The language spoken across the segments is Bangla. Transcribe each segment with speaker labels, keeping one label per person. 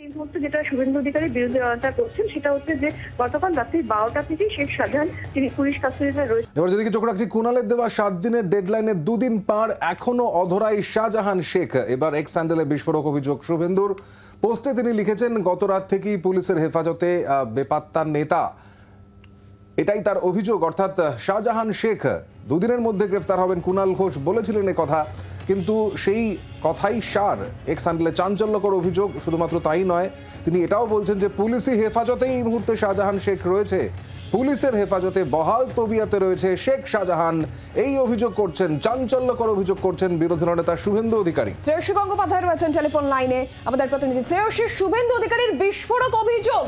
Speaker 1: এই মুহূর্তে যেটা শুভেন্দু অধিকারী বিরোধিতা করছেন সেটা হচ্ছে যে গতকাল রাত্রি 12টা থেকে শেখ শাহজাহান তিনি পুলিশ কাস্টডিতে রয়েছেন।
Speaker 2: এবার যেদিকে চোখ রাখছি, কুণালের দেওয়া 7 দিনের ডেডলাইনে 2 দিন পার, এখনো অধরাই শাহজাহান শেখ। এবার এক্স স্যান্ডেলে বিস্ফোরক অভিযোগ শুভেন্দুর। পোস্টে তিনি লিখেছেন, গত রাত থেকেই পুলিশের হেফাজতে বেপাত্তা নেতা, এটাই তার অভিযোগ। অর্থাৎ শাহজাহান শেখ 2 দিনের মধ্যে গ্রেফতার হবেন। কুণাল ঘোষ বলেছিলেন এ কথা, কিন্তু সেই কথাই সার। এক্স স্যান্ডেলে চাঞ্চল্যকর অভিযোগ। শুধুমাত্র তাই নয়, তিনি এটাও বলছেন যে পুলিশি হেফাজতেই এই মুহূর্তে শাহজাহান শেখ রয়েছে, পুলিশের হেফাজতে বহাল তবিয়াতে রয়েছে শেখ শাহজাহান। এই অভিযোগ করছেন, চাঞ্চল্যকর অভিযোগ করছেন বিরোধী দলনেতা শুভেন্দু অধিকারী।
Speaker 3: শ্রেয়সী গঙ্গোপাধ্যায় রয়েছেন টেলিফোন লাইনে, আমাদের প্রতিনিধি। শ্রেয়সী, শুভেন্দু অধিকারীর বিস্ফোরক অভিযোগ,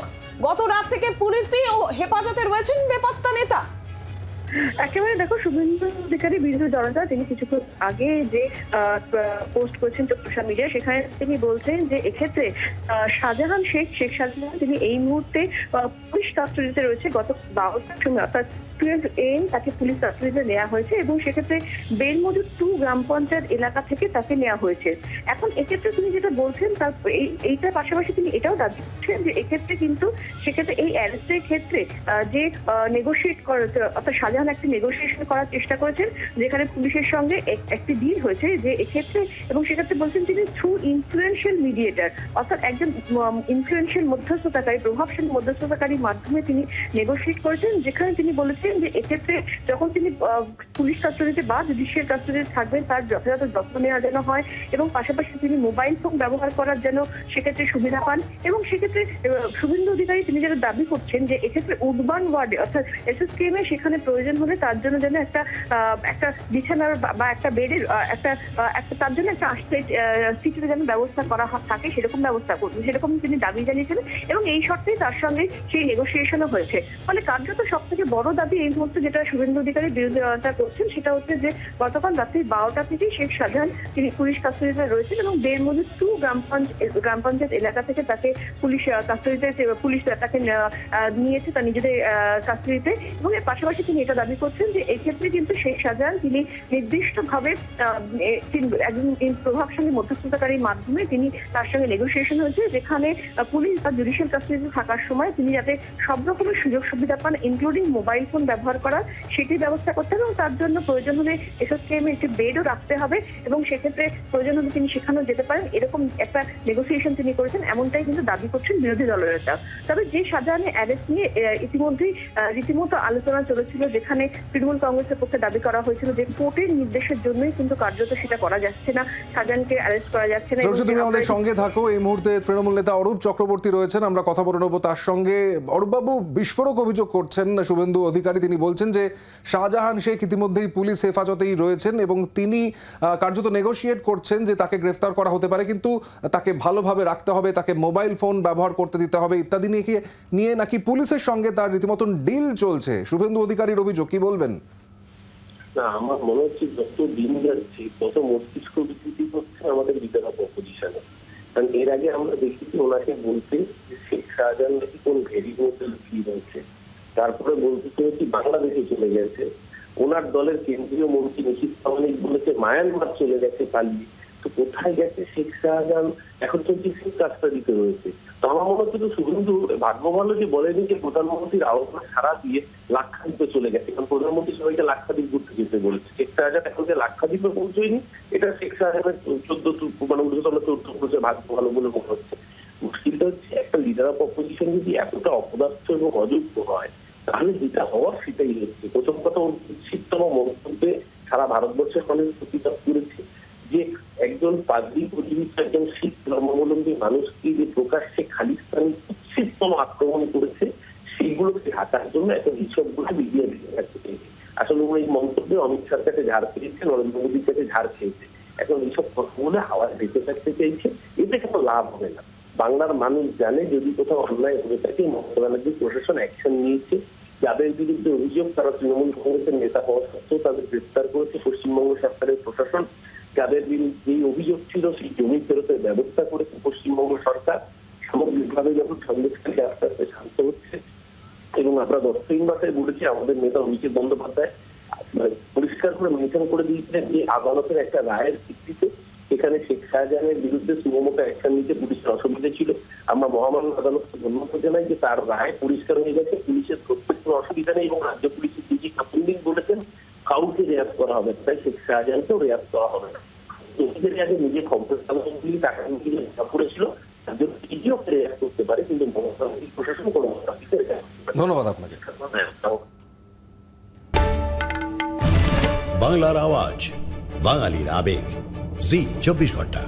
Speaker 3: গত রাত থেকে পুলিশি হেফাজতে রয়েছেন বেপাত্তা নেতা।
Speaker 1: একেবারে দেখো, শুভেন্দু অধিকারী বিরোধী দলনেতা তিনি কিছুক্ষণ আগে যে পোস্ট করেছেন সোশ্যাল মিডিয়ায়, সেখানে তিনি বলছেন যে এক্ষেত্রে শাহজাহান শেখ, শেখ শাহজাহান তিনি এই মুহূর্তে পুলিশ কাস্টডিতে রয়েছে। গত 12টার সময় অর্থাৎ 12 AM তাকে পুলিশ কাস্টডিতে নেওয়া হয়েছে এবং সেক্ষেত্রে বেলমজুর 2 গ্রাম পঞ্চায়েত এলাকা থেকে তাকে নেওয়া হয়েছে। এখন এক্ষেত্রে তিনি যেটা বলছেন তার এইটার পাশাপাশি তিনি এটাও দাবি করছেন যে এক্ষেত্রে কিন্তু সেক্ষেত্রে এই অ্যারেস্টের ক্ষেত্রে যে নেগোশিয়েট করা, অর্থাৎ শাহজাহান একটি নেগোসিয়েশন করার চেষ্টা করেছেন, যেখানে পুলিশের সঙ্গে একটি ডিল হয়েছে যে এক্ষেত্রে, এবং সেক্ষেত্রে বলছেন তিনি থ্রু ইনফ্লুয়েন্সিয়াল মিডিয়েটর, অর্থাৎ একজন ইনফ্লুয়েন্সিয়াল মধ্যস্থতাকারী, প্রভাবশালী মধ্যস্থতাকারীর মাধ্যমে তিনি নেগোশিয়েট করেছেন, যেখানে তিনি বলেছেন যে এক্ষেত্রে যখন তিনি পুলিশ কাস্টডিতে বা জুডিশিয়াল কাস্টডিতে থাকবেন তার যথাযথ যত্ন নেওয়া যেন হয়, এবং পাশাপাশি তিনি মোবাইল ফোন ব্যবহার করার জন্য সেক্ষেত্রে সুবিধা পান। এবং সেক্ষেত্রে শুভেন্দু অধিকারী তিনি যেটা দাবি করছেন যে এক্ষেত্রে উডবান ওয়ার্ডে অর্থাৎ SSKM এ সেখানে প্রয়োজন হলে তার জন্য যেন একটা বিছানার বা একটা বেডের একটা তার জন্য একটা আশ্রয় সিটের যেন ব্যবস্থা করা থাকে, সেরকম ব্যবস্থা করবে, সেরকম তিনি দাবি জানিয়েছিলেন। এবং এই শর্তেই তার সঙ্গে সেই নেগোসিয়েশনও হয়েছে। ফলে কার্যত সব থেকে বড় দাবি এই মুহূর্তে যেটা শুভেন্দু অধিকারী বিরোধিতা করছেন সেটা হচ্ছে যে গতকাল রাত্রি 12টা থেকে শেখ শাহজাহান তিনি পুলিশ কাস্টডিতে রয়েছেন এবং বেলমজুর 2 গ্রাম পঞ্চায়েত এলাকা থেকে তাকে পুলিশ কাস্টডিতে, পুলিশ তাকে নিয়েছে তার নিজেদের কাস্টডিতে। এবং এর পাশাপাশি তিনি এটা দাবি করছেন যে এক্ষেত্রে কিন্তু শেখ শাহজাহান তিনি নির্দিষ্টভাবে একজন প্রভাবশালী মধ্যস্থতাকারীর মাধ্যমে তিনি তার সঙ্গে নেগোসিয়েশন হয়েছে, যেখানে পুলিশ বা জুডিশিয়াল কাস্টডিতে থাকার সময় তিনি যাতে সব রকমের সুযোগ সুবিধা পান, ইনক্লুডিং মোবাইল ফোন ব্যবহার করা, সেটির ব্যবস্থা করতে হবে। এবং তার জন্য প্রয়োজন হলে SSKM একটি বেডও রাখতে হবে এবং সেক্ষেত্রে প্রয়োজন হলে তিনি সেখানেও যেতে পারেন, এরকম একটা নেগোসিয়েশন তিনি করেছেন, এমনটাই কিন্তু দাবি করছেন বিরোধী দলনেতা। তবে যে শাহজাহানের অ্যারেস্ট নিয়ে ইতিমধ্যেই রীতিমতো আলোচনা চলেছিল, যেখানে তৃণমূল কংগ্রেসের পক্ষে দাবি করা হয়েছিল যে কোর্টের নির্দেশের জন্যই কিন্তু কার্যত সেটা করা যাচ্ছে না, শাহজাহানকে অ্যারেস্ট করা যাচ্ছে না।
Speaker 2: তুমি আমাদের সঙ্গে থাকো। এই মুহূর্তে তৃণমূল নেতা অরূপ চক্রবর্তী রয়েছেন, আমরা কথা বলে নেবো তার সঙ্গে। অরূপবাবু, বিস্ফোরক অভিযোগ করছেন শুভেন্দু অধিকারী। তিনি বলছেন যে শাহজাহান শেখ ইতিমধ্যেই পুলিশ হেফাজতেই রয়েছেন এবং তিনি কার্যত নেগোশিয়েট করছেন যে তাকে গ্রেফতার করা হতে পারে, কিন্তু তাকে ভালোভাবে রাখতে হবে, তাকে মোবাইল ফোন ব্যবহার করতে দিতে হবে ইত্যাদি নিয়ে নাকি পুলিশের সঙ্গে তার রীতিমতন ডিল চলছে। শুভেন্দু অধিকারীর অভিযোগ, কি বলবেন?
Speaker 4: না, আমার মনে হচ্ছে যত দিন যাচ্ছে তত মস্তিষ্ক বিকৃতি হচ্ছে আমাদের বিধায়ক অপোজিশনে। কারণ এর আগে আমরা দেখেছি ওনাকে বলতে শেখ শাহজাহান নাকি কোন ভেরি মধ্যে লুকিয়ে রয়েছে, তারপরে বলতে চলেছি বাংলাদেশে চলে গেছে, ওনার দলের কেন্দ্রীয় মন্ত্রী নিশীথ প্রামাণিক বলেছে মায়ানমার চলে গেছে পালিয়ে। তো কোথায় গেছে শেখ শাহজাহান? এখন তো সেই কাজটা দিতে রয়েছে। তো আমার মনে হচ্ছে শুভেন্দু ভাগ্য ভালো যে বলেনি যে প্রধানমন্ত্রীর আহ্বান সারা দিয়ে লাক্ষাদ্বীপে চলে গেছে, কারণ প্রধানমন্ত্রী সবাইকে লাক্ষাদ্বীপ ঘুরতে যেতে বলেছে। শেখ শাহজাহান এখন যে লাক্ষাদ্বীপে পৌঁছয়নি, এটা শেখ শাহজাহানের 14 ভাগ্য ভালো বলে মনে হচ্ছে। মুশকিলটা হচ্ছে একটা লিডার অফ অপোজিশন যদি এতটা অপদার্থ এবং অযোগ্য হয়, তাহলে যেটা হওয়ার সেটাই হচ্ছে। প্রথম কথা, উচিততম মন্তব্যে সারা ভারতবর্ষের মানুষ প্রতিবাদ করেছে যে একজন পাদ্রী পরিচিত একজন শিখ ধর্মাবলম্বী মানুষকে যে প্রকাশ্যে খালিস্তানি কুৎসিততম আক্রমণ করেছে, সেইগুলোকে ঢাকার জন্য এখন এইসবগুলো মিডিয়া ভেঙে রাখতে চেয়েছে। আসলে এই মন্তব্যে অমিত শাহর কাছে ঝাড় পেয়েছে, নরেন্দ্র মোদীর কাছে ঝাড় খেয়েছে। এখন এইসব কথাগুলো হাওয়ায় বেঁচে থাকতে চাইছে, এতে কোনো লাভ হবে না। বাংলার মানুষ জানে যদি কোথাও অন্যায় হয়ে থাকে, মমতা ব্যানার্জি প্রশাসন অ্যাকশন নিয়েছে। যাদের বিরুদ্ধে অভিযোগ তারা তৃণমূল কংগ্রেসের নেতা হওয়া সত্ত্বেও তাদের গ্রেফতার করেছে পশ্চিমবঙ্গ সরকারের প্রশাসন। যাদের বিরুদ্ধে অভিযোগ ছিল সেই জমি ফেরতের ব্যবস্থা করেছে পশ্চিমবঙ্গ সরকার। সামগ্রিকভাবে যখন সন্দেশকারী আস্তে আস্তে শান্ত হচ্ছে, এবং আমরা 10 মাসে বলেছি আমাদের নেতা অভিষেক বন্দ্যোপাধ্যায় পরিষ্কার করে মেনশন করে দিয়েছিলেন যে আদালতের একটা রায়ের ভিত্তিতে এখানে শেখ শাহজাহানের বিরুদ্ধে সুমোটো অ্যাকশন নিতে পুলিশের অসুবিধা ছিল। আমরা মহামান্য আদালতকে ধন্যবাদ জানাই যে তার রায় পরিষ্কার হয়ে গেছে, পুলিশের প্রত্যেক অসুবিধা নেই এবং রাজ্য পুলিশের ডিজি কাপুন্দিন বলেছেন কাউকে রেয়াজ করা হবে, তাই শেখ শাহজাহানকেও রেয়াজ করা হবে না। এদের আগে নিজে কম্পিউটার টাকা নিয়ে করেছিল, তার জন্য ডিজিও রেয়াজ করতে পারে, কিন্তু মমতা প্রশাসন কোনো
Speaker 2: ধন্যবাদ আপনাকে।
Speaker 5: বাংলার আওয়াজ, বাঙালির আবেগ, জি 24 ঘন্টা।